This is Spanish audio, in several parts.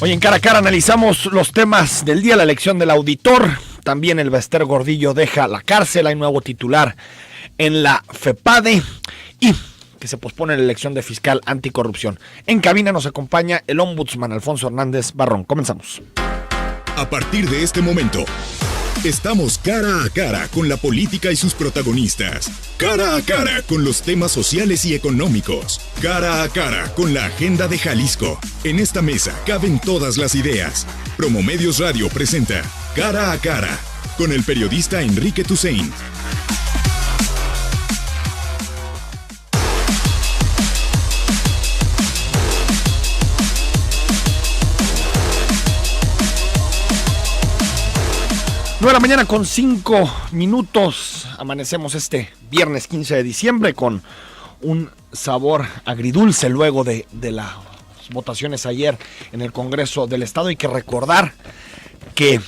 Hoy en Cara a Cara analizamos los temas del día, la elección del auditor. También el Bester Gordillo deja la cárcel, hay nuevo titular en la FEPADE y que se pospone la elección de fiscal anticorrupción. En cabina nos acompaña el ombudsman Alfonso Hernández Barrón. Comenzamos. A partir de este momento, estamos cara a cara con la política y sus protagonistas. Cara a cara con los temas sociales y económicos. Cara a cara con la agenda de Jalisco. En esta mesa caben todas las ideas. Promomedios Radio presenta Cara a Cara con el periodista Enrique Tusain. Nueve de la mañana con 5 minutos. Amanecemos este viernes 15 de diciembre con un sabor agridulce luego de las votaciones ayer en el Congreso del Estado. Hay que recordar que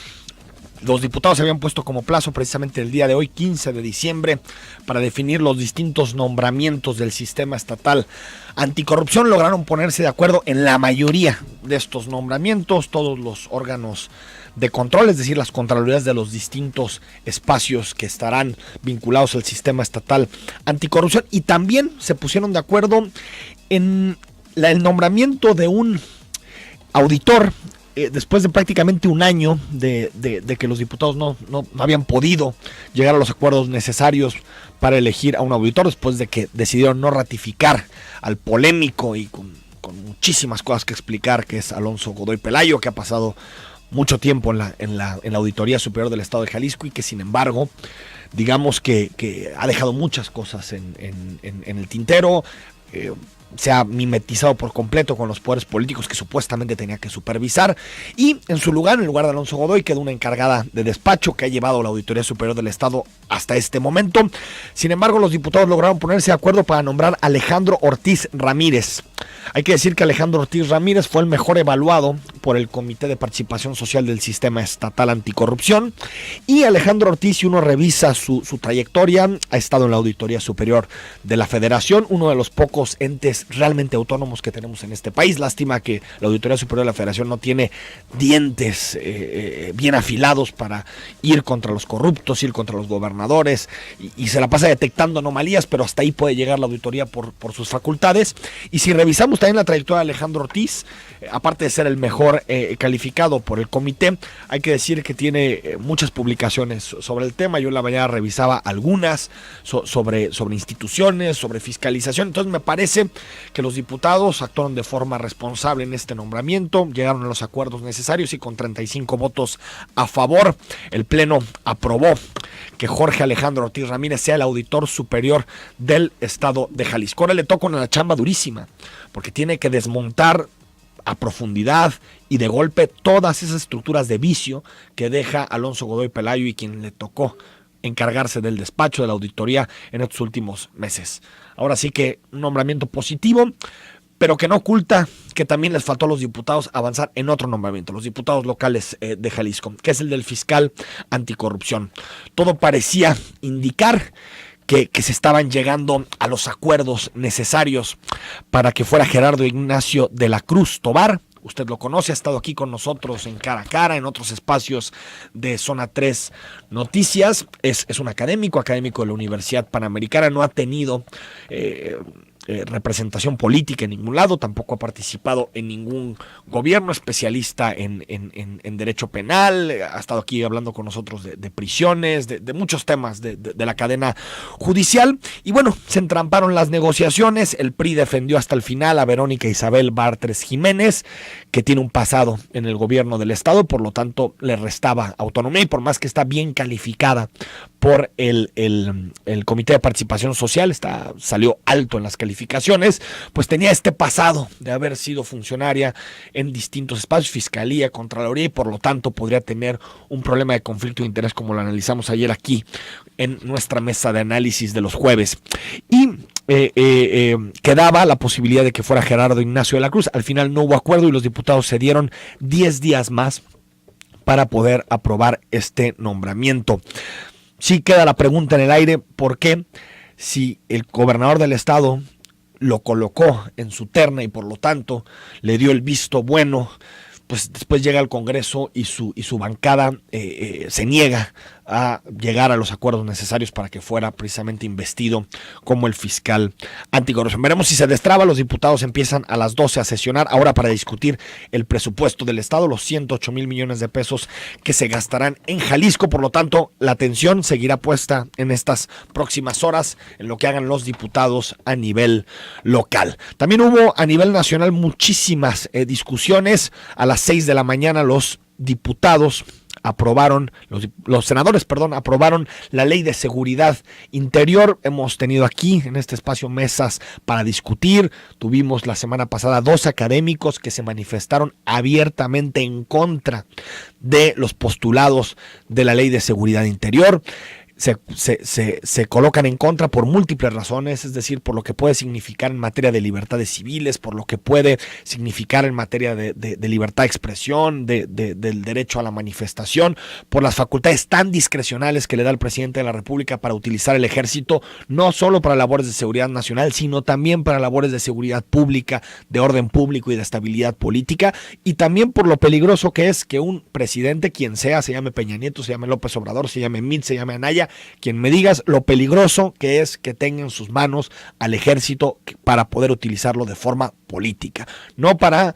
los diputados se habían puesto como plazo precisamente el día de hoy, 15 de diciembre, para definir los distintos nombramientos del sistema estatal anticorrupción. Lograron ponerse de acuerdo en la mayoría de estos nombramientos, todos los órganos de control, es decir, las contralorías de los distintos espacios que estarán vinculados al sistema estatal anticorrupción, y también se pusieron de acuerdo en el nombramiento de un auditor después de prácticamente un año de que los diputados no habían podido llegar a los acuerdos necesarios para elegir a un auditor, después de que decidieron no ratificar al polémico y con muchísimas cosas que explicar, que es Alonso Godoy Pelayo, que ha pasado mucho tiempo en la Auditoría Superior del Estado de Jalisco y que sin embargo, digamos que ha dejado muchas cosas en el tintero. Se ha mimetizado por completo con los poderes políticos que supuestamente tenía que supervisar, y en lugar de Alonso Godoy quedó una encargada de despacho que ha llevado la Auditoría Superior del Estado hasta este momento. Sin embargo, los diputados lograron ponerse de acuerdo para nombrar a Alejandro Ortiz Ramírez. Hay que decir que Alejandro Ortiz Ramírez fue el mejor evaluado por el Comité de Participación Social del Sistema Estatal Anticorrupción, y Alejandro Ortiz, si uno revisa su trayectoria, ha estado en la Auditoría Superior de la Federación, uno de los pocos entes realmente autónomos que tenemos en este país. Lástima que la Auditoría Superior de la Federación no tiene dientes bien afilados para ir contra los corruptos, ir contra los gobernadores, y se la pasa detectando anomalías, pero hasta ahí puede llegar la auditoría por sus facultades. Y si revisamos también la trayectoria de Alejandro Ortiz, aparte de ser el mejor calificado por el comité, hay que decir que tiene muchas publicaciones sobre el tema. Yo en la mañana revisaba algunas sobre instituciones, sobre fiscalización. Entonces me parece que los diputados actuaron de forma responsable en este nombramiento, llegaron a los acuerdos necesarios y con 35 votos a favor, el Pleno aprobó que Jorge Alejandro Ortiz Ramírez sea el auditor superior del Estado de Jalisco. Ahora le toca una chamba durísima, porque tiene que desmontar a profundidad y de golpe todas esas estructuras de vicio que deja Alonso Godoy Pelayo y quien le tocó encargarse del despacho de la auditoría en estos últimos meses. Ahora sí que un nombramiento positivo, pero que no oculta que también les faltó a los diputados avanzar en otro nombramiento, los diputados locales de Jalisco, que es el del fiscal anticorrupción. Todo parecía indicar que se estaban llegando a los acuerdos necesarios para que fuera Gerardo Ignacio de la Cruz Tobar. Usted lo conoce, ha estado aquí con nosotros en Cara a Cara, en otros espacios de Zona 3 Noticias. Es un académico de la Universidad Panamericana, no ha tenido representación política en ningún lado, tampoco ha participado en ningún gobierno, especialista en derecho penal, ha estado aquí hablando con nosotros de prisiones, de muchos temas de la cadena judicial, y bueno, se entramparon las negociaciones. El PRI defendió hasta el final a Verónica Isabel Bartres Jiménez, que tiene un pasado en el gobierno del estado, por lo tanto le restaba autonomía, y por más que está bien calificada por el Comité de Participación Social, salió alto en las calificaciones, pues tenía este pasado de haber sido funcionaria en distintos espacios, Fiscalía, Contraloría, y por lo tanto podría tener un problema de conflicto de interés, como lo analizamos ayer aquí en nuestra mesa de análisis de los jueves. Y quedaba la posibilidad de que fuera Gerardo Ignacio de la Cruz. Al final no hubo acuerdo y los diputados cedieron 10 días más para poder aprobar este nombramiento. Sí queda la pregunta en el aire, ¿por qué si el gobernador del estado lo colocó en su terna y por lo tanto le dio el visto bueno, pues después llega al Congreso y su bancada se niega a llegar a los acuerdos necesarios para que fuera precisamente investido como el fiscal anticorrupción. Veremos si se destraba. Los diputados empiezan a las 12 a sesionar ahora para discutir el presupuesto del Estado, los 108,000 millones de pesos que se gastarán en Jalisco. Por lo tanto, la atención seguirá puesta en estas próximas horas en lo que hagan los diputados a nivel local. También hubo a nivel nacional muchísimas discusiones. A las 6 de la mañana los diputados aprobaron, los senadores, aprobaron la Ley de Seguridad Interior. Hemos tenido aquí en este espacio mesas para discutir. Tuvimos la semana pasada 2 académicos que se manifestaron abiertamente en contra de los postulados de la Ley de Seguridad Interior. Se colocan en contra por múltiples razones, es decir, por lo que puede significar en materia de libertades civiles, por lo que puede significar en materia de libertad de expresión, del derecho a la manifestación, por las facultades tan discrecionales que le da el presidente de la República para utilizar el ejército, no solo para labores de seguridad nacional, sino también para labores de seguridad pública, de orden público y de estabilidad política, y también por lo peligroso que es que un presidente, quien sea, se llame Peña Nieto, se llame López Obrador, se llame Mid, se llame Anaya, quien me digas lo peligroso que es que tenga en sus manos al ejército para poder utilizarlo de forma política, no para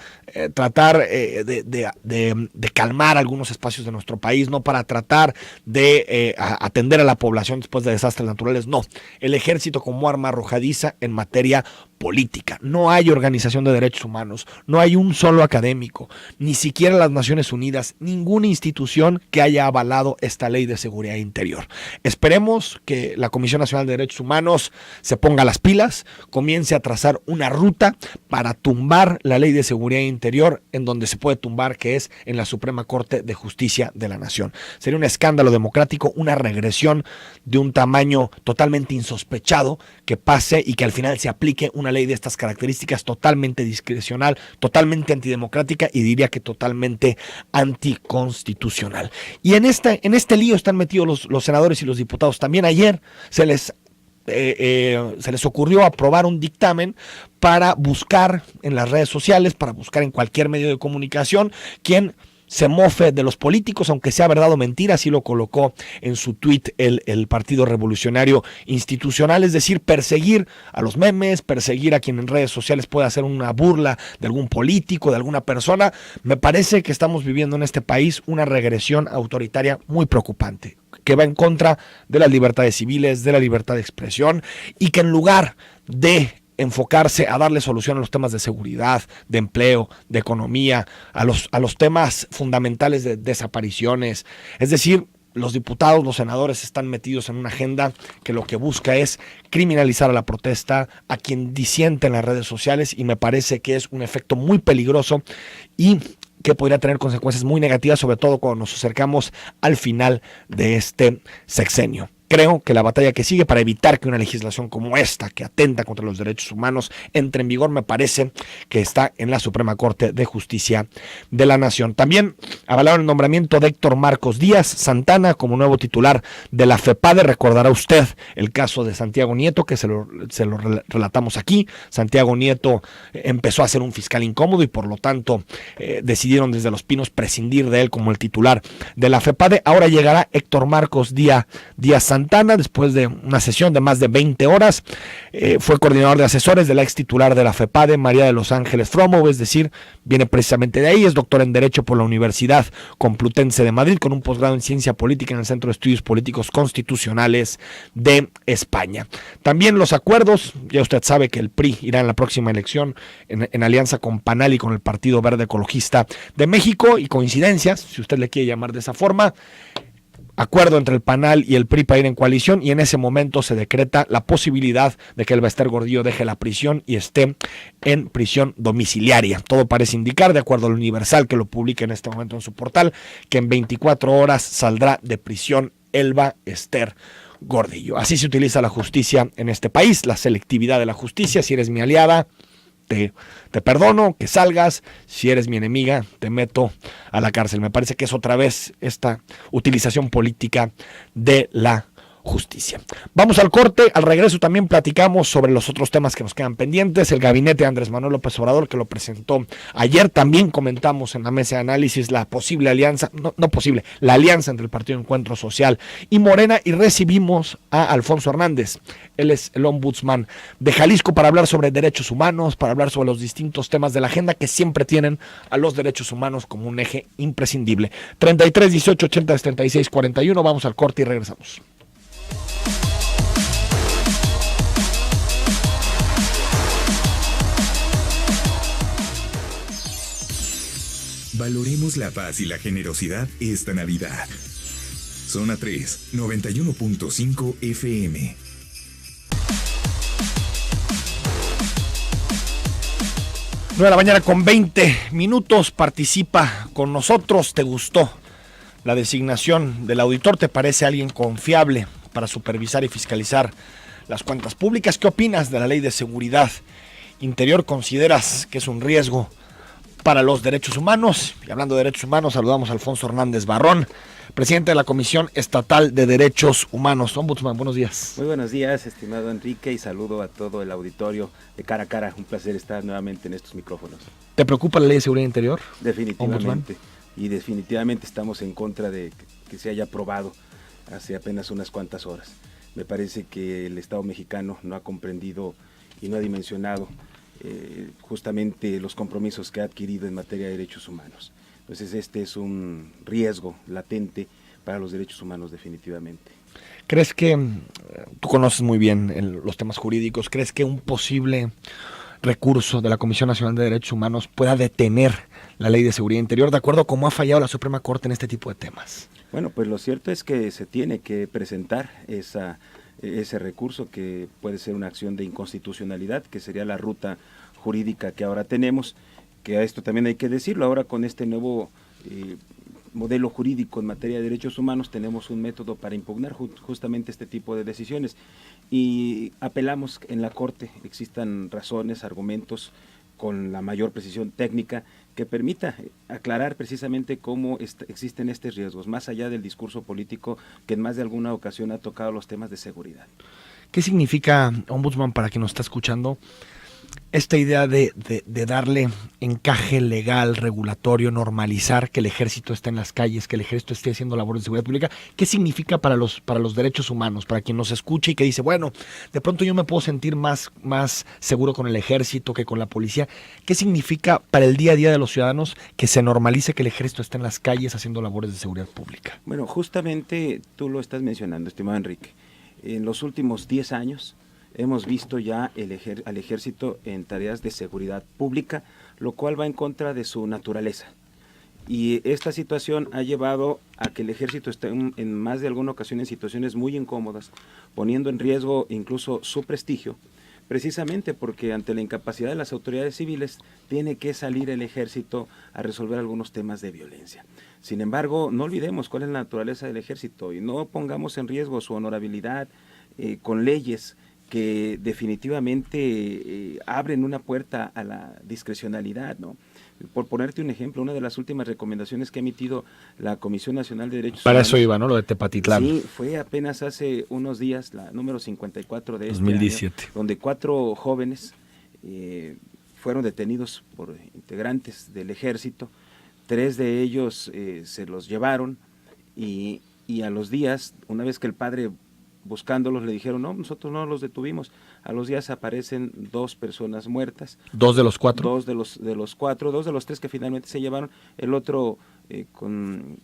tratar de calmar algunos espacios de nuestro país, no para tratar de atender a la población después de desastres naturales, no, el ejército como arma arrojadiza en materia política. No hay organización de derechos humanos, no hay un solo académico, ni siquiera las Naciones Unidas, ninguna institución que haya avalado esta Ley de Seguridad Interior. Esperemos que la Comisión Nacional de Derechos Humanos se ponga las pilas, comience a trazar una ruta para tumbar la Ley de Seguridad Interior en donde se puede tumbar, que es en la Suprema Corte de Justicia de la Nación. Sería un escándalo democrático, una regresión de un tamaño totalmente insospechado que pase y que al final se aplique una ley de estas características totalmente discrecional, totalmente antidemocrática y diría que totalmente anticonstitucional. Y en este lío están metidos los senadores y los diputados. También ayer se les ocurrió aprobar un dictamen para buscar en las redes sociales, para buscar en cualquier medio de comunicación quien se mofe de los políticos, aunque sea verdad o mentira, así lo colocó en su tuit el Partido Revolucionario Institucional, es decir, perseguir a los memes, perseguir a quien en redes sociales puede hacer una burla de algún político, de alguna persona. Me parece que estamos viviendo en este país una regresión autoritaria muy preocupante, que va en contra de las libertades civiles, de la libertad de expresión, y que en lugar de enfocarse a darle solución a los temas de seguridad, de empleo, de economía, a los temas fundamentales de desapariciones. Es decir, los diputados, los senadores están metidos en una agenda que lo que busca es criminalizar a la protesta, a quien disiente en las redes sociales, y me parece que es un efecto muy peligroso y que podría tener consecuencias muy negativas, sobre todo cuando nos acercamos al final de este sexenio. Creo que la batalla que sigue para evitar que una legislación como esta, que atenta contra los derechos humanos, entre en vigor, me parece que está en la Suprema Corte de Justicia de la Nación. También avalaron el nombramiento de Héctor Marcos Díaz Santana como nuevo titular de la FEPADE. Recordará usted el caso de Santiago Nieto, que se lo relatamos aquí. Santiago Nieto empezó a ser un fiscal incómodo y por lo tanto decidieron desde Los Pinos prescindir de él como el titular de la FEPADE. Ahora llegará Héctor Marcos Díaz Santana, después de una sesión de más de 20 horas, fue coordinador de asesores de la ex titular de la FEPADE, María de los Ángeles Fromo, es decir, viene precisamente de ahí, es doctor en Derecho por la Universidad Complutense de Madrid, con un posgrado en Ciencia Política en el Centro de Estudios Políticos Constitucionales de España. También los acuerdos, ya usted sabe que el PRI irá en la próxima elección en alianza con PANAL y con el Partido Verde Ecologista de México, y coincidencias, si usted le quiere llamar de esa forma, acuerdo entre el PANAL y el PRI para ir en coalición, y en ese momento se decreta la posibilidad de que el Bester Gordillo deje la prisión y esté en prisión domiciliaria. Todo parece indicar, de acuerdo al Universal, que lo publica en este momento en su portal, que en 24 horas saldrá de prisión Elba Ester Gordillo. Así se utiliza la justicia en este país, la selectividad de la justicia. Si eres mi aliada, te perdono que salgas, si eres mi enemiga te meto a la cárcel. Me parece que es otra vez esta utilización política de la justicia. Vamos al corte, al regreso también platicamos sobre los otros temas que nos quedan pendientes, el gabinete de Andrés Manuel López Obrador que lo presentó ayer, también comentamos en la mesa de análisis la posible alianza, la alianza entre el Partido Encuentro Social y Morena, y recibimos a Alfonso Hernández, él es el ombudsman de Jalisco, para hablar sobre derechos humanos, para hablar sobre los distintos temas de la agenda que siempre tienen a los derechos humanos como un eje imprescindible. 33 18 80 76 41, vamos al corte y regresamos. Valoremos la paz y la generosidad esta Navidad. Zona 3, 91.5 FM. Nueve de la mañana con 20 minutos, participa con nosotros. ¿Te gustó la designación del auditor? ¿Te parece alguien confiable para supervisar y fiscalizar las cuentas públicas? ¿Qué opinas de la Ley de Seguridad Interior? ¿Consideras que es un riesgo para los derechos humanos? Y hablando de derechos humanos, saludamos a Alfonso Hernández Barrón, presidente de la Comisión Estatal de Derechos Humanos. Ombudsman, buenos días. Muy buenos días, estimado Enrique, y saludo a todo el auditorio de Cara a Cara. Un placer estar nuevamente en estos micrófonos. ¿Te preocupa la Ley de Seguridad Interior? Definitivamente. Ombudsman. Y definitivamente estamos en contra de que se haya aprobado hace apenas unas cuantas horas. Me parece que el Estado mexicano no ha comprendido y no ha dimensionado justamente los compromisos que ha adquirido en materia de derechos humanos. Entonces este es un riesgo latente para los derechos humanos definitivamente. ¿Crees que, tú conoces muy bien los temas jurídicos, crees que un posible recurso de la Comisión Nacional de Derechos Humanos pueda detener la Ley de Seguridad Interior, de acuerdo a cómo ha fallado la Suprema Corte en este tipo de temas? Bueno, pues lo cierto es que se tiene que presentar ese recurso, que puede ser una acción de inconstitucionalidad, que sería la ruta jurídica que ahora tenemos, que a esto también hay que decirlo, ahora con este nuevo modelo jurídico en materia de derechos humanos tenemos un método para impugnar justamente este tipo de decisiones, y apelamos en la Corte existan razones, argumentos con la mayor precisión técnica que permita aclarar precisamente cómo existen estos riesgos, más allá del discurso político que en más de alguna ocasión ha tocado los temas de seguridad. ¿Qué significa, Ombudsman, para quien nos está escuchando, esta idea de darle encaje legal, regulatorio, normalizar que el ejército esté en las calles, que el ejército esté haciendo labores de seguridad pública? ¿Qué significa para los derechos humanos, para quien nos escuche y que dice, bueno, de pronto yo me puedo sentir más seguro con el ejército que con la policía? ¿Qué significa para el día a día de los ciudadanos que se normalice que el ejército esté en las calles haciendo labores de seguridad pública? Bueno, justamente tú lo estás mencionando, estimado Enrique. En los últimos 10 años hemos visto ya al ejército en tareas de seguridad pública, lo cual va en contra de su naturaleza. Y esta situación ha llevado a que el ejército esté en más de alguna ocasión en situaciones muy incómodas, poniendo en riesgo incluso su prestigio, precisamente porque ante la incapacidad de las autoridades civiles tiene que salir el ejército a resolver algunos temas de violencia. Sin embargo, no olvidemos cuál es la naturaleza del ejército y no pongamos en riesgo su honorabilidad con leyes que definitivamente abren una puerta a la discrecionalidad, ¿no? Por ponerte un ejemplo, una de las últimas recomendaciones que ha emitido la Comisión Nacional de Derechos Humanos. Para eso iba, ¿no? Lo de Tepatitlán. Sí, fue apenas hace unos días, la número 54 de este 2017. año, donde 4 jóvenes fueron detenidos por integrantes del ejército. 3 de ellos se los llevaron y a los días, una vez que el padre buscándolos le dijeron, no, nosotros no los detuvimos. A los días aparecen 2 personas muertas. 2 de los 4. 2 de los 4, 2 de los 3 que finalmente se llevaron, el otro con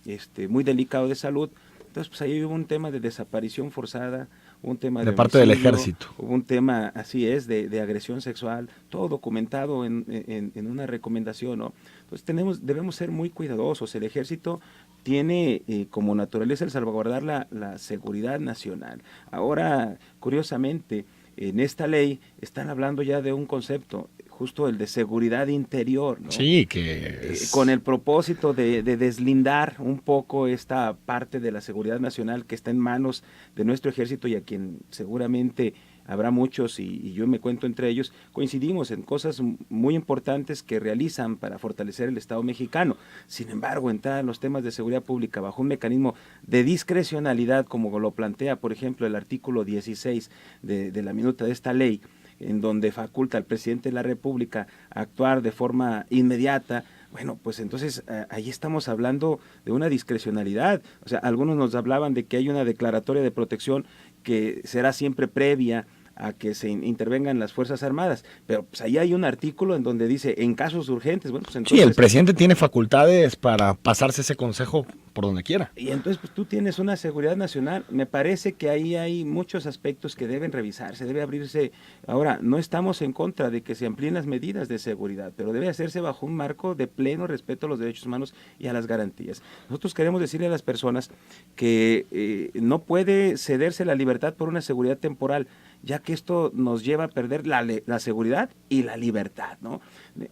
muy delicado de salud. Entonces, pues ahí hubo un tema de desaparición forzada, un tema de parte del ejército. Hubo un tema, así es, de agresión sexual, todo documentado en una recomendación, ¿no? Entonces debemos ser muy cuidadosos. El ejército tiene como naturaleza el salvaguardar la seguridad nacional. Ahora, curiosamente, en esta ley están hablando ya de un concepto, justo el de seguridad interior, ¿no? Sí, que es... con el propósito de deslindar un poco esta parte de la seguridad nacional que está en manos de nuestro ejército y a quien seguramente habrá muchos, y yo me cuento entre ellos, coincidimos en cosas muy importantes que realizan para fortalecer el Estado mexicano. Sin embargo, entrar en los temas de seguridad pública bajo un mecanismo de discrecionalidad, como lo plantea, por ejemplo, el artículo 16 de la minuta de esta ley, en donde faculta al presidente de la República a actuar de forma inmediata, bueno, pues entonces ahí estamos hablando de una discrecionalidad. O sea, algunos nos hablaban de que hay una declaratoria de protección que será siempre previa a que se intervengan las Fuerzas Armadas, pero pues ahí hay un artículo en donde dice en casos urgentes. Bueno, pues entonces, sí, el presidente tiene facultades para pasarse ese consejo por donde quiera. Y entonces pues tú tienes una seguridad nacional. Me parece que ahí hay muchos aspectos que deben revisarse, debe abrirse. Ahora, no estamos en contra de que se amplíen las medidas de seguridad, pero debe hacerse bajo un marco de pleno respeto a los derechos humanos y a las garantías. Nosotros queremos decirle a las personas que no puede cederse la libertad por una seguridad temporal, ya que esto nos lleva a perder la seguridad y la libertad, ¿no?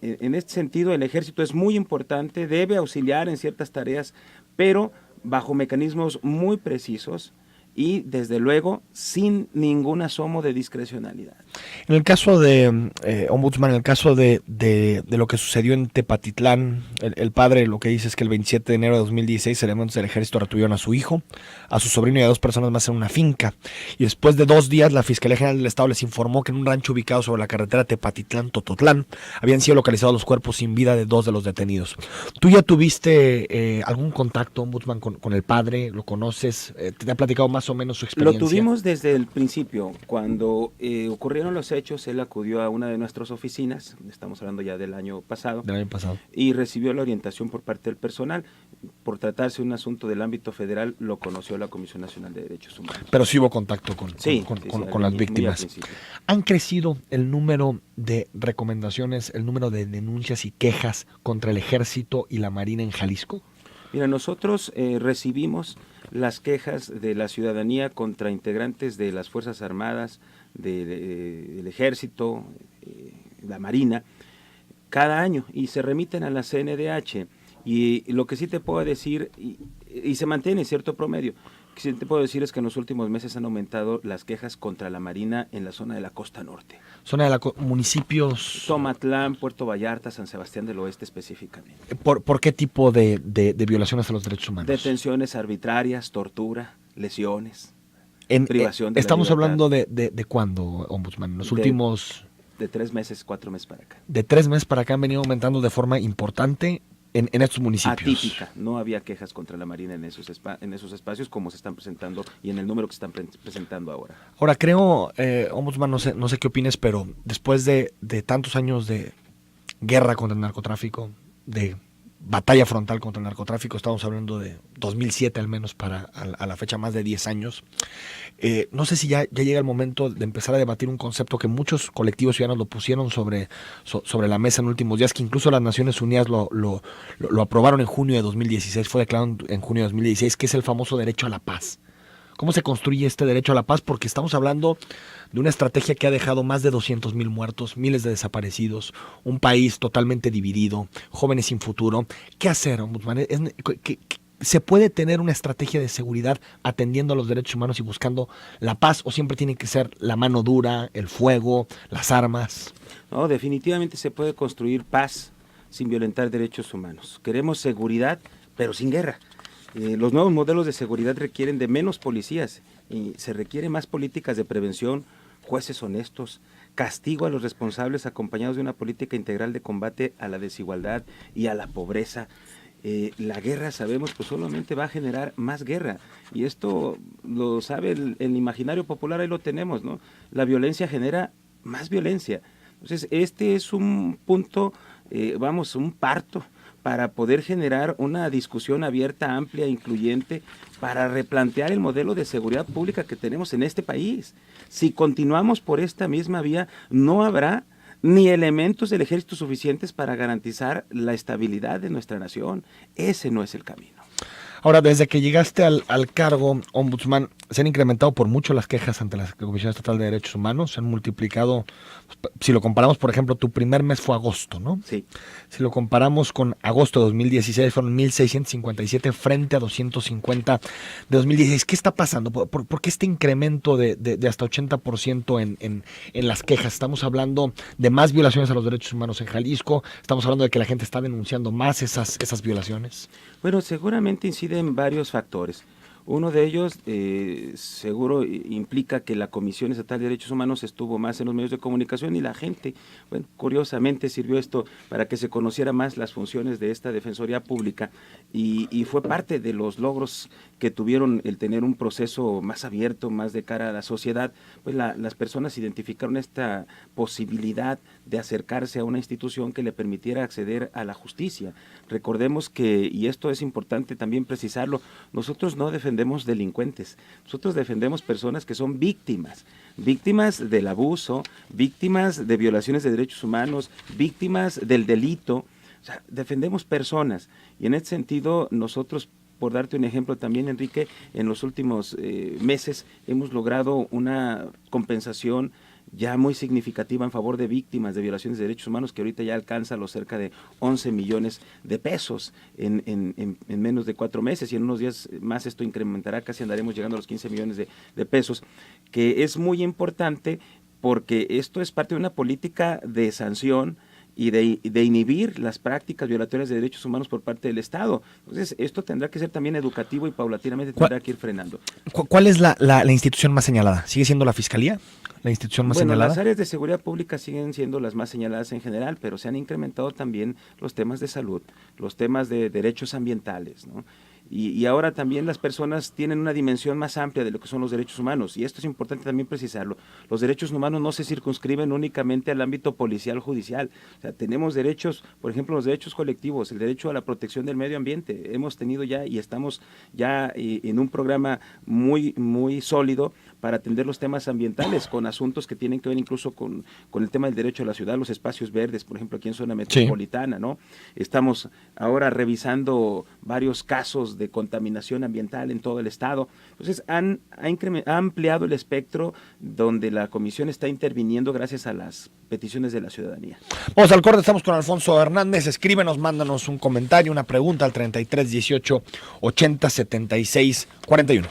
En este sentido, el ejército es muy importante, debe auxiliar en ciertas tareas, pero bajo mecanismos muy precisos y, desde luego, sin ningún asomo de discrecionalidad. En el caso de, Ombudsman, en el caso de lo que sucedió en Tepatitlán, el padre lo que dice es que el 27 de enero de 2016 elementos del ejército retuvieron a su hijo, a su sobrino y a 2 personas más en una finca. Y después de 2 días, la Fiscalía General del Estado les informó que en un rancho ubicado sobre la carretera Tepatitlán-Tototlán habían sido localizados los cuerpos sin vida de 2 de los detenidos. ¿Tú ya tuviste algún contacto, Ombudsman, con el padre? ¿Lo conoces? ¿Te ha platicado más o menos su experiencia? Lo tuvimos desde el principio. Cuando ocurrieron los hechos, él acudió a una de nuestras oficinas, estamos hablando ya del año pasado, y recibió la orientación por parte del personal. Por tratarse de un asunto del ámbito federal, lo conoció la Comisión Nacional de Derechos Humanos. Pero sí hubo contacto con las víctimas. ¿Han crecido el número de recomendaciones, el número de denuncias y quejas contra el Ejército y la Marina en Jalisco? Mira, nosotros recibimos las quejas de la ciudadanía contra integrantes de las Fuerzas Armadas, del Ejército, la Marina, cada año, y se remiten a la CNDH. Y lo que sí te puedo decir, y se mantiene cierto promedio, que sí te puedo decir es que en los últimos meses han aumentado las quejas contra la Marina en la zona de la costa norte. Zona de municipios... Tomatlán, Puerto Vallarta, San Sebastián del Oeste específicamente. ¿Por qué tipo de violaciones a los derechos humanos? Detenciones arbitrarias, tortura, lesiones, privación de estamos la libertad. Hablando de ¿cuándo, Ombudsman? Los últimos... De 3 meses, 4 meses para acá. De 3 meses para acá han venido aumentando de forma importante en estos municipios. Atípica, no había quejas contra la Marina en esos espacios como se están presentando y en el número que se están presentando ahora. Ahora creo, Ombudsman, no sé qué opines, pero después de tantos años de guerra contra el narcotráfico, de batalla frontal contra el narcotráfico, estamos hablando de 2007 al menos a la fecha, más de 10 años, no sé si ya llega el momento de empezar a debatir un concepto que muchos colectivos ciudadanos lo pusieron sobre la mesa en los últimos días, que incluso las Naciones Unidas lo aprobaron en junio de 2016, fue declarado en junio de 2016, que es el famoso derecho a la paz. ¿Cómo se construye este derecho a la paz? Porque estamos hablando de una estrategia que ha dejado más de 200,000 muertos, miles de desaparecidos, un país totalmente dividido, jóvenes sin futuro. ¿Qué hacer, Ombudsman? ¿Se puede tener una estrategia de seguridad atendiendo a los derechos humanos y buscando la paz, o siempre tiene que ser la mano dura, el fuego, las armas? No, definitivamente se puede construir paz sin violentar derechos humanos. Queremos seguridad, pero sin guerra. Los nuevos modelos de seguridad requieren de menos policías y se requieren más políticas de prevención, jueces honestos, castigo a los responsables acompañados de una política integral de combate a la desigualdad y a la pobreza. La guerra, sabemos, pues solamente va a generar más guerra, y esto lo sabe el imaginario popular, ahí lo tenemos, ¿no? La violencia genera más violencia. Entonces, este es un punto, un parto para poder generar una discusión abierta, amplia, incluyente, para replantear el modelo de seguridad pública que tenemos en este país. Si continuamos por esta misma vía, no habrá ni elementos del ejército suficientes para garantizar la estabilidad de nuestra nación. Ese no es el camino. Ahora, desde que llegaste al cargo, ombudsman, se han incrementado por mucho las quejas ante la Comisión Estatal de Derechos Humanos, se han multiplicado, si lo comparamos, por ejemplo, tu primer mes fue agosto, ¿no? Sí. Si lo comparamos con agosto de 2016, fueron 1.657 frente a 250 de 2016. ¿Qué está pasando? ¿Por qué este incremento de hasta 80% en las quejas? Estamos hablando de más violaciones a los derechos humanos en Jalisco, estamos hablando de que la gente está denunciando más esas violaciones. Bueno, seguramente inciden varios factores. Uno de ellos seguro implica que la Comisión Estatal de Derechos Humanos estuvo más en los medios de comunicación y la gente, bueno, curiosamente sirvió esto para que se conociera más las funciones de esta Defensoría Pública y fue parte de los logros que tuvieron el tener un proceso más abierto, más de cara a la sociedad, pues las personas identificaron esta posibilidad de acercarse a una institución que le permitiera acceder a la justicia. Recordemos que, y esto es importante también precisarlo, nosotros no defendemos delincuentes, nosotros defendemos personas que son víctimas del abuso, víctimas de violaciones de derechos humanos, víctimas del delito, o sea, defendemos personas y en este sentido nosotros, por darte un ejemplo también, Enrique, en los últimos meses hemos logrado una compensación ya muy significativa en favor de víctimas de violaciones de derechos humanos, que ahorita ya alcanza los cerca de 11 millones de pesos en menos de 4 meses, y en unos días más esto incrementará, casi andaremos llegando a los 15 millones de pesos, que es muy importante porque esto es parte de una política de sanción y de inhibir las prácticas violatorias de derechos humanos por parte del Estado. Entonces, esto tendrá que ser también educativo y paulatinamente tendrá que ir frenando. ¿Cuál es la institución más señalada? ¿Sigue siendo la Fiscalía? ¿La institución más señalada? Las áreas de seguridad pública siguen siendo las más señaladas en general, pero se han incrementado también los temas de salud, los temas de derechos ambientales, ¿no? Y ahora también las personas tienen una dimensión más amplia de lo que son los derechos humanos, y esto es importante también precisarlo. Los derechos humanos no se circunscriben únicamente al ámbito policial judicial, o sea, tenemos derechos, por ejemplo, los derechos colectivos, el derecho a la protección del medio ambiente. Hemos tenido ya y estamos ya en un programa muy, muy sólido para atender los temas ambientales, con asuntos que tienen que ver incluso con el tema del derecho a la ciudad, los espacios verdes, por ejemplo, aquí en zona metropolitana, sí, ¿no? Estamos ahora revisando varios casos de contaminación ambiental en todo el estado. Entonces, ha ampliado el espectro donde la comisión está interviniendo gracias a las peticiones de la ciudadanía. Vamos al corte, estamos con Alfonso Hernández. Escríbenos, mándanos un comentario, una pregunta al 33 18 80 76 41.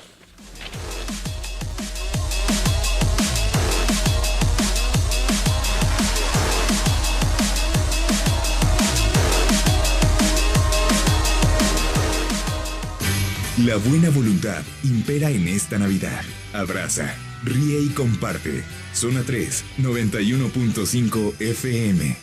La buena voluntad impera en esta Navidad. Abraza, ríe y comparte. Zona 3, 91.5 FM.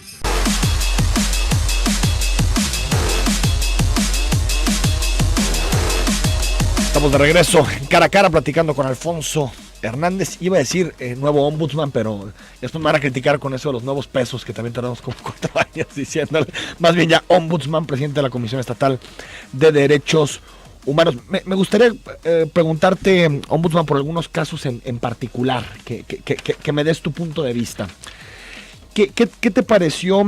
Estamos de regreso, cara a cara, platicando con Alfonso Hernández. Iba a decir nuevo ombudsman, pero después me van a criticar con eso de los nuevos pesos, que también tenemos como 4 años diciéndole. Más bien ya ombudsman, presidente de la Comisión Estatal de Derechos Humanos. Me gustaría preguntarte, ombudsman, por algunos casos en particular, que me des tu punto de vista. ¿Qué te pareció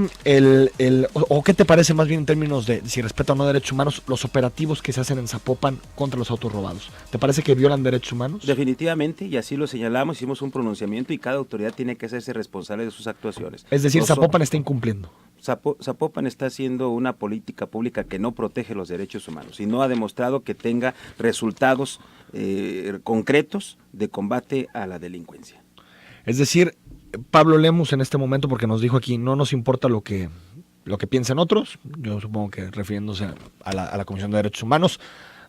o qué te parece más bien en términos de si respeta o no derechos humanos los operativos que se hacen en Zapopan contra los autos robados? ¿Te parece que violan derechos humanos? Definitivamente, y así lo señalamos, hicimos un pronunciamiento y cada autoridad tiene que hacerse responsable de sus actuaciones. Es decir, Zapopan está incumpliendo. Zapopan está haciendo una política pública que no protege los derechos humanos y no ha demostrado que tenga resultados concretos de combate a la delincuencia. Es decir, Pablo Lemus en este momento, porque nos dijo aquí, no nos importa lo que piensen otros, yo supongo que refiriéndose a la Comisión de Derechos Humanos,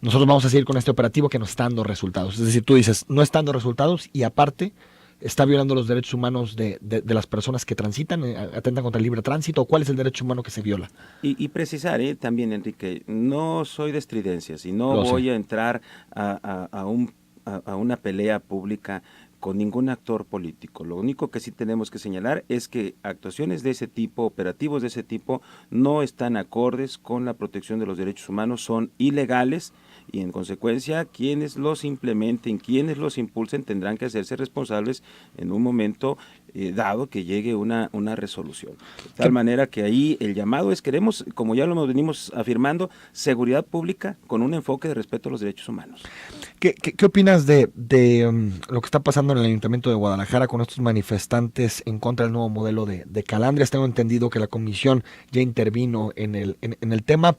nosotros vamos a seguir con este operativo que nos está dando resultados. Es decir, tú dices, no está dando resultados y aparte está violando los derechos humanos de las personas que transitan, atentan contra el libre tránsito. ¿Cuál es el derecho humano que se viola? Y precisar también, Enrique, no soy de estridencias y no voy a entrar a una pelea pública con ningún actor político. Lo único que sí tenemos que señalar es que actuaciones de ese tipo, operativos de ese tipo, no están acordes con la protección de los derechos humanos, son ilegales y en consecuencia quienes los implementen, quienes los impulsen tendrán que hacerse responsables en un momento dado que llegue una resolución. De tal manera que ahí el llamado es, queremos, como ya lo venimos afirmando, seguridad pública con un enfoque de respeto a los derechos humanos. ¿Qué opinas de lo que está pasando en el Ayuntamiento de Guadalajara con estos manifestantes en contra del nuevo modelo de Calandrias? Tengo entendido que la comisión ya intervino en el tema.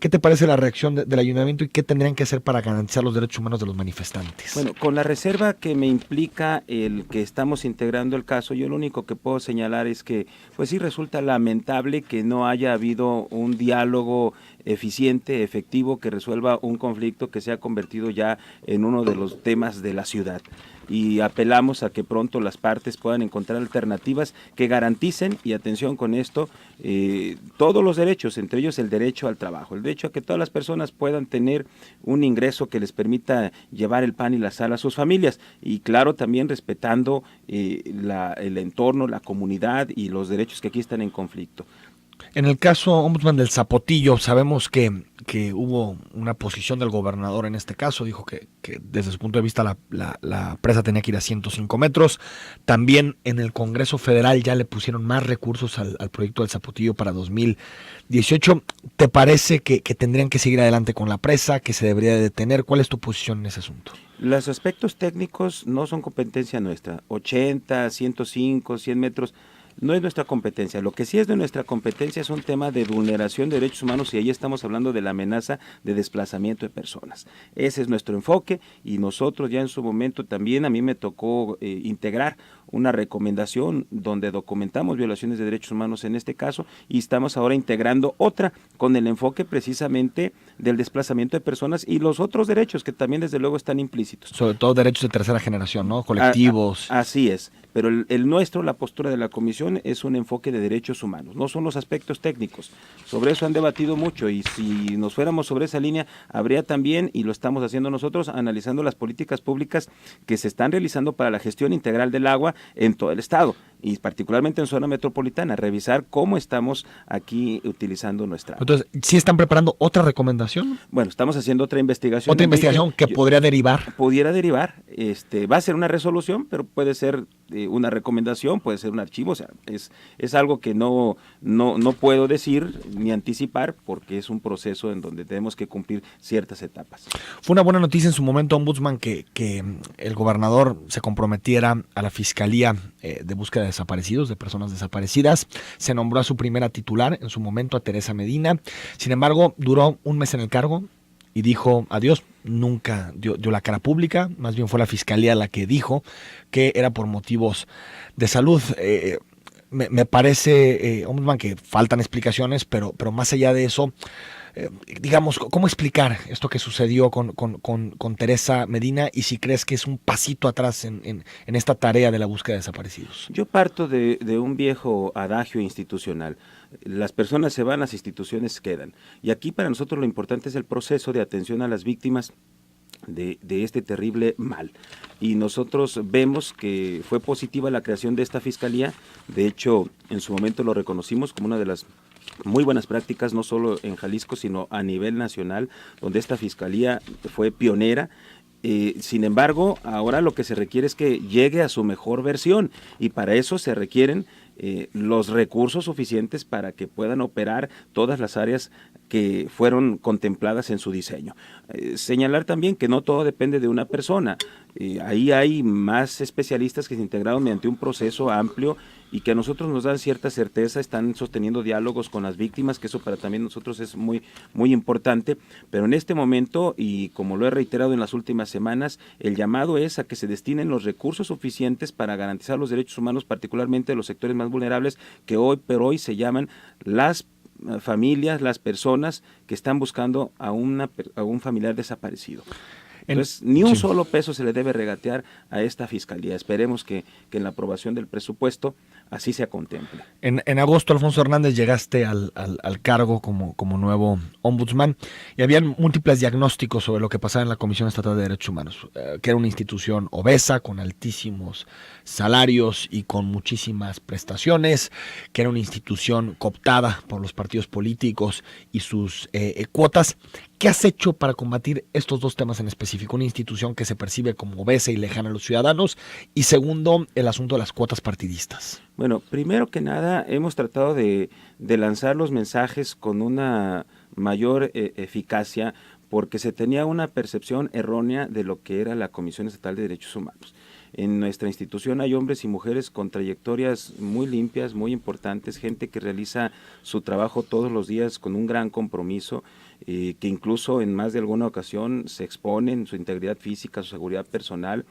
¿Qué te parece la reacción del ayuntamiento y qué tendrían que hacer para garantizar los derechos humanos de los manifestantes? Bueno, con la reserva que me implica el que estamos integrando el caso, yo lo único que puedo señalar es que, pues sí resulta lamentable que no haya habido un diálogo eficiente, efectivo, que resuelva un conflicto que se ha convertido ya en uno de los temas de la ciudad. Y apelamos a que pronto las partes puedan encontrar alternativas que garanticen, y atención con esto, todos los derechos, entre ellos el derecho al trabajo, el derecho a que todas las personas puedan tener un ingreso que les permita llevar el pan y la sal a sus familias, y claro, también respetando el entorno, la comunidad y los derechos que aquí están en conflicto. En el caso, ombudsman, del Zapotillo, sabemos que hubo una posición del gobernador en este caso, dijo que desde su punto de vista la presa tenía que ir a 105 metros. También en el Congreso Federal ya le pusieron más recursos al proyecto del Zapotillo para 2018. ¿Te parece que tendrían que seguir adelante con la presa, que se debería detener? ¿Cuál es tu posición en ese asunto? Los aspectos técnicos no son competencia nuestra, 80, 105, 100 metros. No es nuestra competencia. Lo que sí es de nuestra competencia es un tema de vulneración de derechos humanos, y ahí estamos hablando de la amenaza de desplazamiento de personas. Ese es nuestro enfoque, y nosotros ya en su momento también a mí me tocó integrar una recomendación donde documentamos violaciones de derechos humanos en este caso, y estamos ahora integrando otra con el enfoque precisamente del desplazamiento de personas y los otros derechos que también desde luego están implícitos. Sobre todo derechos de tercera generación, ¿no? Colectivos. Así es, pero el nuestro, la postura de la comisión es un enfoque de derechos humanos, no son los aspectos técnicos. Sobre eso han debatido mucho, y si nos fuéramos sobre esa línea, habría también, y lo estamos haciendo nosotros, analizando las políticas públicas que se están realizando para la gestión integral del agua en todo el estado, y particularmente en zona metropolitana, revisar cómo estamos aquí utilizando nuestra agua. Entonces, ¿sí están preparando otra recomendación? Bueno, estamos haciendo otra investigación. Otra investigación que podría derivar. Pudiera derivar, va a ser una resolución, pero puede ser una recomendación, puede ser un archivo, o sea, es algo que no puedo decir ni anticipar, porque es un proceso en donde tenemos que cumplir ciertas etapas. Fue una buena noticia en su momento, ombudsman, que el gobernador se comprometiera a la Fiscalía de Búsqueda de Desaparecidos, de personas desaparecidas. Se nombró a su primera titular en su momento, a Teresa Medina. Sin embargo, duró un mes en el cargo y dijo adiós. Nunca dio la cara pública, más bien fue la Fiscalía la que dijo que era por motivos de salud. Me parece, ombudsman, que faltan explicaciones, pero más allá de eso, digamos, ¿cómo explicar esto que sucedió con Teresa Medina, y si crees que es un pasito atrás en esta tarea de la búsqueda de desaparecidos? Yo parto de un viejo adagio institucional. Las personas se van, las instituciones quedan. Y aquí para nosotros lo importante es el proceso de atención a las víctimas de este terrible mal. Y nosotros vemos que fue positiva la creación de esta fiscalía. De hecho, en su momento lo reconocimos como una de las muy buenas prácticas, no solo en Jalisco, sino a nivel nacional, donde esta fiscalía fue pionera. Sin embargo, ahora lo que se requiere es que llegue a su mejor versión, y para eso se requieren los recursos suficientes para que puedan operar todas las áreas que fueron contempladas en su diseño. Señalar también que no todo depende de una persona. Ahí hay más especialistas que se integraron mediante un proceso amplio y que a nosotros nos dan cierta certeza, están sosteniendo diálogos con las víctimas, que eso para también nosotros es muy, muy importante, pero en este momento, y como lo he reiterado en las últimas semanas, el llamado es a que se destinen los recursos suficientes para garantizar los derechos humanos, particularmente de los sectores más vulnerables, que hoy por hoy se llaman las familias, las personas que están buscando a un familiar desaparecido. Entonces, ni un solo peso se le debe regatear a esta fiscalía. Esperemos que en la aprobación del presupuesto así se contemple. En agosto, Alfonso Hernández, llegaste al cargo como nuevo ombudsman, y habían múltiples diagnósticos sobre lo que pasaba en la Comisión Estatal de Derechos Humanos, que era una institución obesa, con altísimos salarios y con muchísimas prestaciones, que era una institución cooptada por los partidos políticos y sus cuotas. ¿Qué has hecho para combatir estos dos temas en específico? Una institución que se percibe como obesa y lejana a los ciudadanos, y segundo, el asunto de las cuotas partidistas. Bueno, primero que nada, hemos tratado de lanzar los mensajes con una mayor eficacia, porque se tenía una percepción errónea de lo que era la Comisión Estatal de Derechos Humanos. En nuestra institución hay hombres y mujeres con trayectorias muy limpias, muy importantes, gente que realiza su trabajo todos los días con un gran compromiso, que incluso en más de alguna ocasión se exponen su integridad física, su seguridad personal,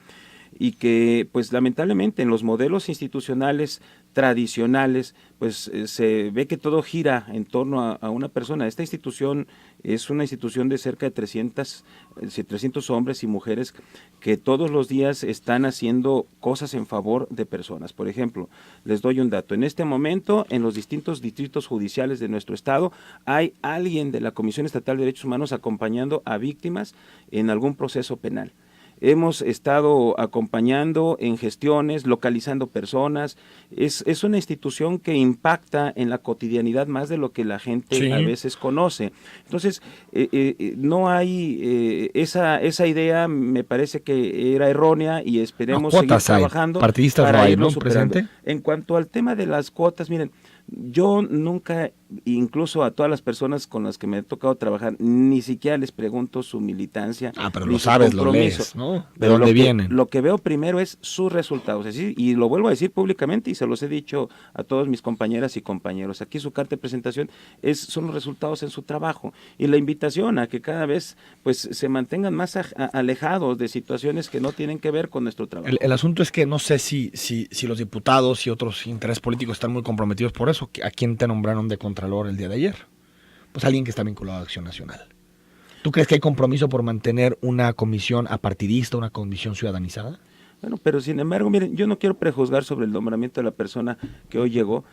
y que pues lamentablemente en los modelos institucionales tradicionales pues se ve que todo gira en torno a una persona. Esta institución es una institución de cerca de 300 hombres y mujeres que todos los días están haciendo cosas en favor de personas. Por ejemplo, les doy un dato. En este momento, en los distintos distritos judiciales de nuestro estado, hay alguien de la Comisión Estatal de Derechos Humanos acompañando a víctimas en algún proceso penal. Hemos estado acompañando en gestiones, localizando personas. Es una institución que impacta en la cotidianidad más de lo que la gente a veces conoce. Entonces, no hay esa idea, me parece que era errónea, y esperemos seguir trabajando. Partidistas para no hay, irlo ¿no, superando. presidente? En cuanto al tema de las cuotas, miren, yo nunca, incluso a todas las personas con las que me ha tocado trabajar, ni siquiera les pregunto su militancia. Pero lo sabes, lo lees, ¿no? ¿De dónde vienen? Lo que veo primero es sus resultados, así, y lo vuelvo a decir públicamente, y se los he dicho a todos mis compañeras y compañeros. Aquí su carta de presentación son los resultados en su trabajo, y la invitación a que cada vez pues se mantengan más alejados de situaciones que no tienen que ver con nuestro trabajo. El asunto es que no sé si los diputados y otros intereses políticos están muy comprometidos por eso. ¿A quién te nombraron de Contralor el día de ayer? Pues alguien que está vinculado a Acción Nacional. ¿Tú crees que hay compromiso por mantener una comisión apartidista, una comisión ciudadanizada? Bueno, pero sin embargo, miren, yo no quiero prejuzgar sobre el nombramiento de la persona que hoy llegó.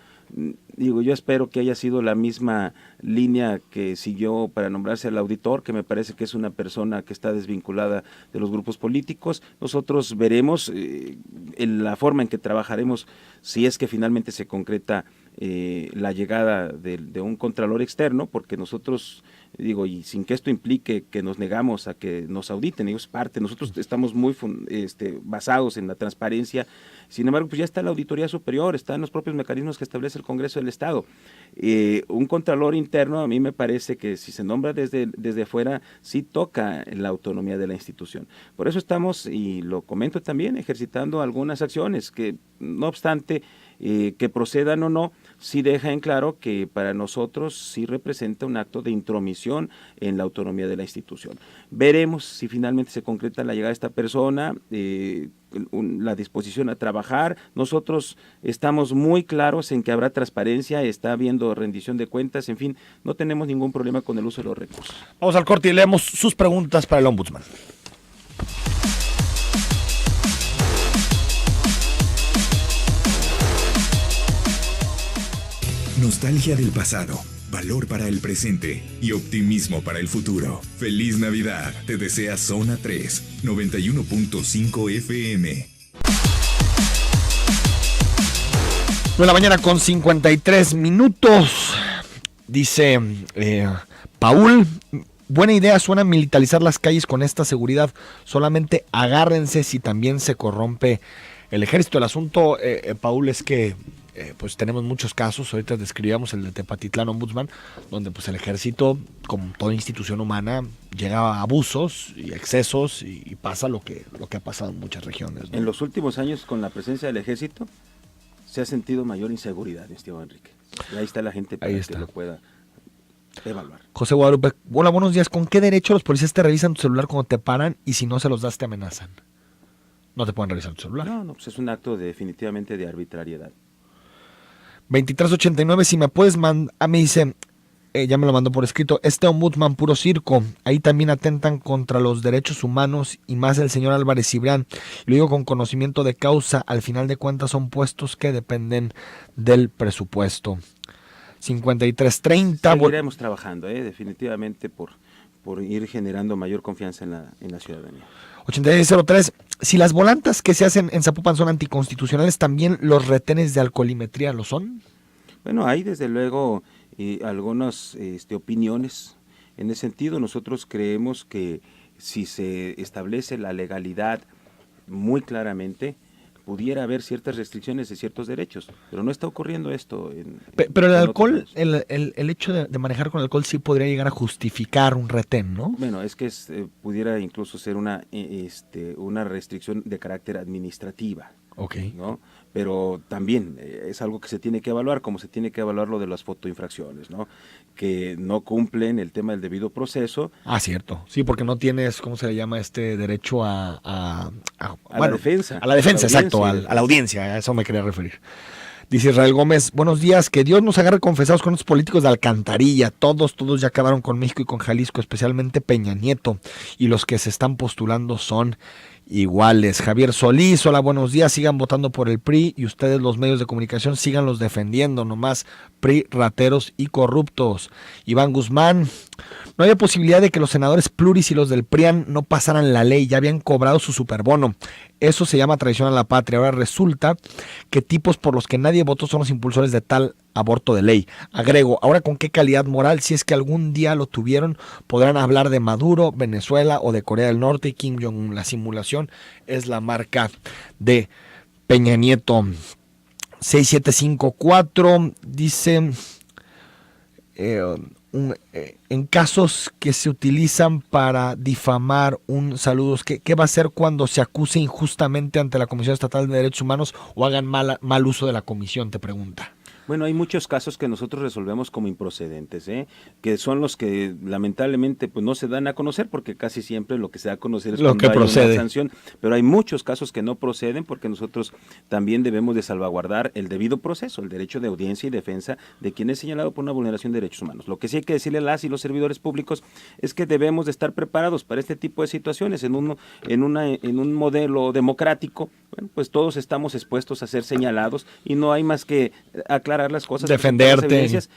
Digo, yo espero que haya sido la misma línea que siguió para nombrarse al auditor, que me parece que es una persona que está desvinculada de los grupos políticos. Nosotros veremos en la forma en que trabajaremos, si es que finalmente se concreta la llegada de un contralor externo, porque nosotros, digo, y sin que esto implique que nos negamos a que nos auditen, ellos parte, nosotros estamos muy basados en la transparencia. Sin embargo, pues ya está la Auditoría Superior, están los propios mecanismos que establece el Congreso del Estado. Un contralor interno, a mí me parece que si se nombra desde fuera, sí toca la autonomía de la institución. Por eso estamos, y lo comento también, ejercitando algunas acciones que, no obstante que procedan o no, sí deja en claro que para nosotros sí representa un acto de intromisión en la autonomía de la institución. Veremos si finalmente se concreta la llegada de esta persona, la disposición a trabajar. Nosotros estamos muy claros en que habrá transparencia, está habiendo rendición de cuentas, en fin, no tenemos ningún problema con el uso de los recursos. Vamos al corte y leemos sus preguntas para el ombudsman. Nostalgia del pasado, valor para el presente y optimismo para el futuro. Feliz Navidad, te desea Zona 3, 91.5 FM. 9:53 con 53 minutos. Dice Paul, buena idea suena militarizar las calles con esta seguridad. Solamente agárrense si también se corrompe el ejército. El asunto, Paul, es que pues tenemos muchos casos. Ahorita describíamos el de Tepatitlán Ombudsman, donde pues el ejército, como toda institución humana, llega a abusos y excesos y pasa lo que ha pasado en muchas regiones, ¿no? En los últimos años, con la presencia del ejército, se ha sentido mayor inseguridad, estimado Enrique. Y ahí está la gente para que lo pueda evaluar. José Guadalupe, hola, buenos días. ¿Con qué derecho los policías te revisan tu celular cuando te paran y si no se los das te amenazan? No te pueden revisar tu celular. No, pues es un acto definitivamente de arbitrariedad. 2389, si me puedes mandar, me dice, ya me lo mandó por escrito, ombudsman puro circo, ahí también atentan contra los derechos humanos y más el señor Álvarez Cibrán, lo digo con conocimiento de causa, al final de cuentas son puestos que dependen del presupuesto. 5330. Seguiremos trabajando, definitivamente por ir generando mayor confianza en la ciudadanía. 8603, si las volantas que se hacen en Zapopan son anticonstitucionales, ¿también los retenes de alcoholimetría lo son? Bueno, hay desde luego algunas opiniones En ese sentido, nosotros creemos que si se establece la legalidad muy claramente, pudiera haber ciertas restricciones de ciertos derechos, pero no está ocurriendo esto. Pero el en alcohol, otros lados. el hecho de manejar con alcohol sí podría llegar a justificar un retén, ¿no? Bueno, es que pudiera incluso ser una restricción de carácter administrativa, Ok. ¿no? Pero también es algo que se tiene que evaluar, como se tiene que evaluar lo de las fotoinfracciones, ¿no? Que no cumplen el tema del debido proceso. Ah, cierto. Sí, porque no tienes, ¿cómo se le llama este derecho A la defensa. A la defensa, A la exacto, audiencia. a la audiencia, a eso me quería referir. Dice Israel Gómez, buenos días, que Dios nos agarre confesados con los políticos de alcantarilla. Todos ya acabaron con México y con Jalisco, especialmente Peña Nieto. Y los que se están postulando son iguales. Javier Solís, hola, buenos días, sigan votando por el PRI y ustedes los medios de comunicación síganlos defendiendo, nomás PRI, rateros y corruptos. Iván Guzmán, no había posibilidad de que los senadores pluris y los del PRIAN no pasaran la ley, ya habían cobrado su superbono. Eso se llama traición a la patria. Ahora resulta que tipos por los que nadie votó son los impulsores de tal aborto de ley. Agrego, ahora con qué calidad moral, si es que algún día lo tuvieron, podrán hablar de Maduro, Venezuela o de Corea del Norte y Kim Jong-un. La simulación es la marca de Peña Nieto. 6754 dice... en casos que se utilizan para difamar saludos, ¿qué va a hacer cuando se acuse injustamente ante la Comisión Estatal de Derechos Humanos o hagan mal uso de la comisión? Te pregunta. Bueno, hay muchos casos que nosotros resolvemos como improcedentes, que son los que lamentablemente pues no se dan a conocer, porque casi siempre lo que se da a conocer es lo cuando que hay procede. una sanción, pero hay muchos casos que no proceden porque nosotros también debemos de salvaguardar el debido proceso, el derecho de audiencia y defensa de quien es señalado por una vulneración de derechos humanos. Lo que sí hay que decirle a las y los servidores públicos es que debemos de estar preparados para este tipo de situaciones en un modelo democrático. Bueno, pues todos estamos expuestos a ser señalados y no hay más que aclarar las cosas, defenderte las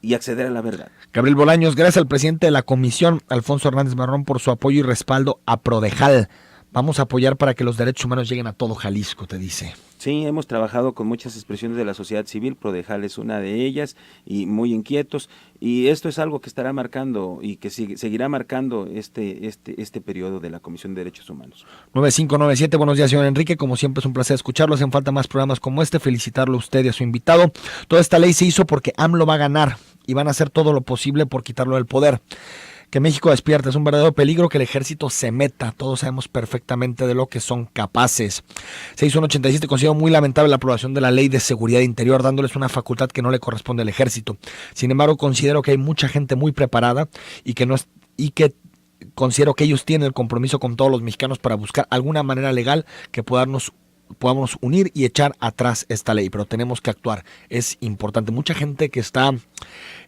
y acceder a la verdad. Gabriel Bolaños, gracias al presidente de la comisión, Alfonso Hernández Marrón, por su apoyo y respaldo a Prodejal. Vamos a apoyar para que los derechos humanos lleguen a todo Jalisco, te dice. Sí, hemos trabajado con muchas expresiones de la sociedad civil, Prodejal es una de ellas, y muy inquietos, y esto es algo que estará marcando y que seguirá marcando este periodo de la Comisión de Derechos Humanos. 9597, buenos días, señor Enrique, como siempre es un placer escucharlo, hacen falta más programas como este, felicitarlo a usted y a su invitado. Toda esta ley se hizo porque AMLO va a ganar y van a hacer todo lo posible por quitarlo del poder. Que México despierte, es un verdadero peligro que el ejército se meta, todos sabemos perfectamente de lo que son capaces. 6187, considero muy lamentable la aprobación de la ley de seguridad interior, dándoles una facultad que no le corresponde al ejército. Sin embargo, considero que hay mucha gente muy preparada y que considero que ellos tienen el compromiso con todos los mexicanos para buscar alguna manera legal que podamos unir y echar atrás esta ley, pero tenemos que actuar, es importante. Mucha gente que está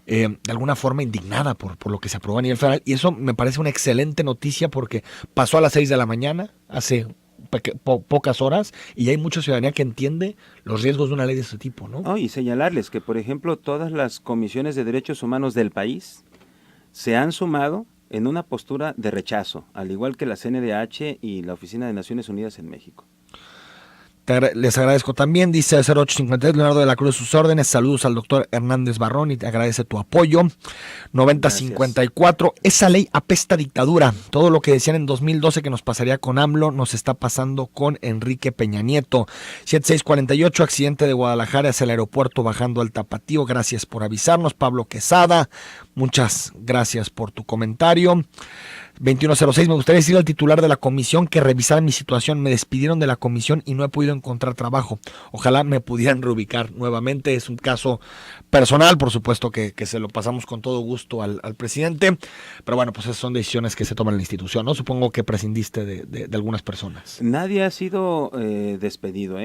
de alguna forma indignada por lo que se aprobó a nivel federal, y eso me parece una excelente noticia porque pasó a las 6 de la mañana, hace pocas horas, y hay mucha ciudadanía que entiende los riesgos de una ley de este tipo, ¿no? Oh, y señalarles que, por ejemplo, todas las comisiones de derechos humanos del país se han sumado en una postura de rechazo, al igual que la CNDH y la Oficina de Naciones Unidas en México. Les agradezco también, dice 0853, Leonardo de la Cruz, sus órdenes, saludos al doctor Hernández Barrón y te agradece tu apoyo. 9054, esa ley apesta dictadura, todo lo que decían en 2012 que nos pasaría con AMLO, nos está pasando con Enrique Peña Nieto. 7648, accidente de Guadalajara hacia el aeropuerto bajando al Tapatío, gracias por avisarnos. Pablo Quesada, muchas gracias por tu comentario. 2106, me gustaría decirle al titular de la comisión que revisara mi situación. Me despidieron de la comisión y no he podido encontrar trabajo. Ojalá me pudieran reubicar nuevamente. Es un caso personal, por supuesto que se lo pasamos con todo gusto al presidente. Pero bueno, pues esas son decisiones que se toman en la institución, ¿no? Supongo que prescindiste de algunas personas. Nadie ha sido despedido,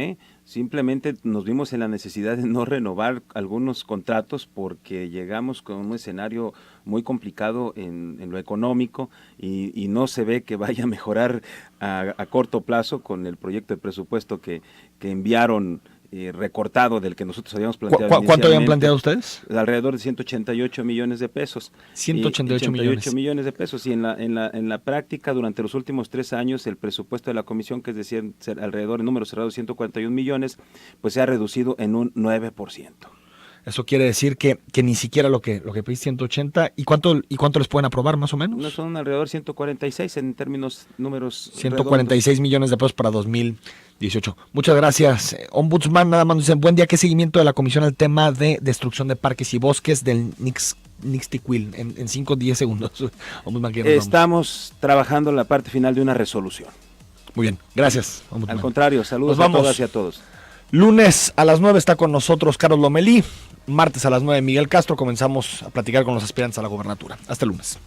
Simplemente nos vimos en la necesidad de no renovar algunos contratos porque llegamos con un escenario muy complicado en lo económico y no se ve que vaya a mejorar a corto plazo con el proyecto de presupuesto que enviaron recortado del que nosotros habíamos planteado. ¿Cuánto habían planteado ustedes? Alrededor de 188 millones de pesos. 188 millones de pesos. Y en la práctica, durante los últimos 3 años, el presupuesto de la comisión, que es decir, alrededor de números cerrados 141 millones, pues se ha reducido en un 9%. Eso quiere decir que ni siquiera lo que pedís 180. ¿Y cuánto les pueden aprobar más o menos? No, son alrededor de 146 en términos números 146 redondos. millones de pesos para 2018. Muchas gracias. Ombudsman, nada más nos dicen, buen día, ¿qué seguimiento de la comisión al tema de destrucción de parques y bosques del Nixtiquil? En 5 o 10 segundos. Ombudsman, ¿qué nos vamos? Estamos trabajando en la parte final de una resolución. Muy bien, gracias, Ombudsman. Al contrario, saludos Nos a vamos. todas y a todos. Lunes a las 9 está con nosotros Carlos Lomelí. Martes a las 9 Miguel Castro. Comenzamos a platicar con los aspirantes a la gobernatura. Hasta el lunes.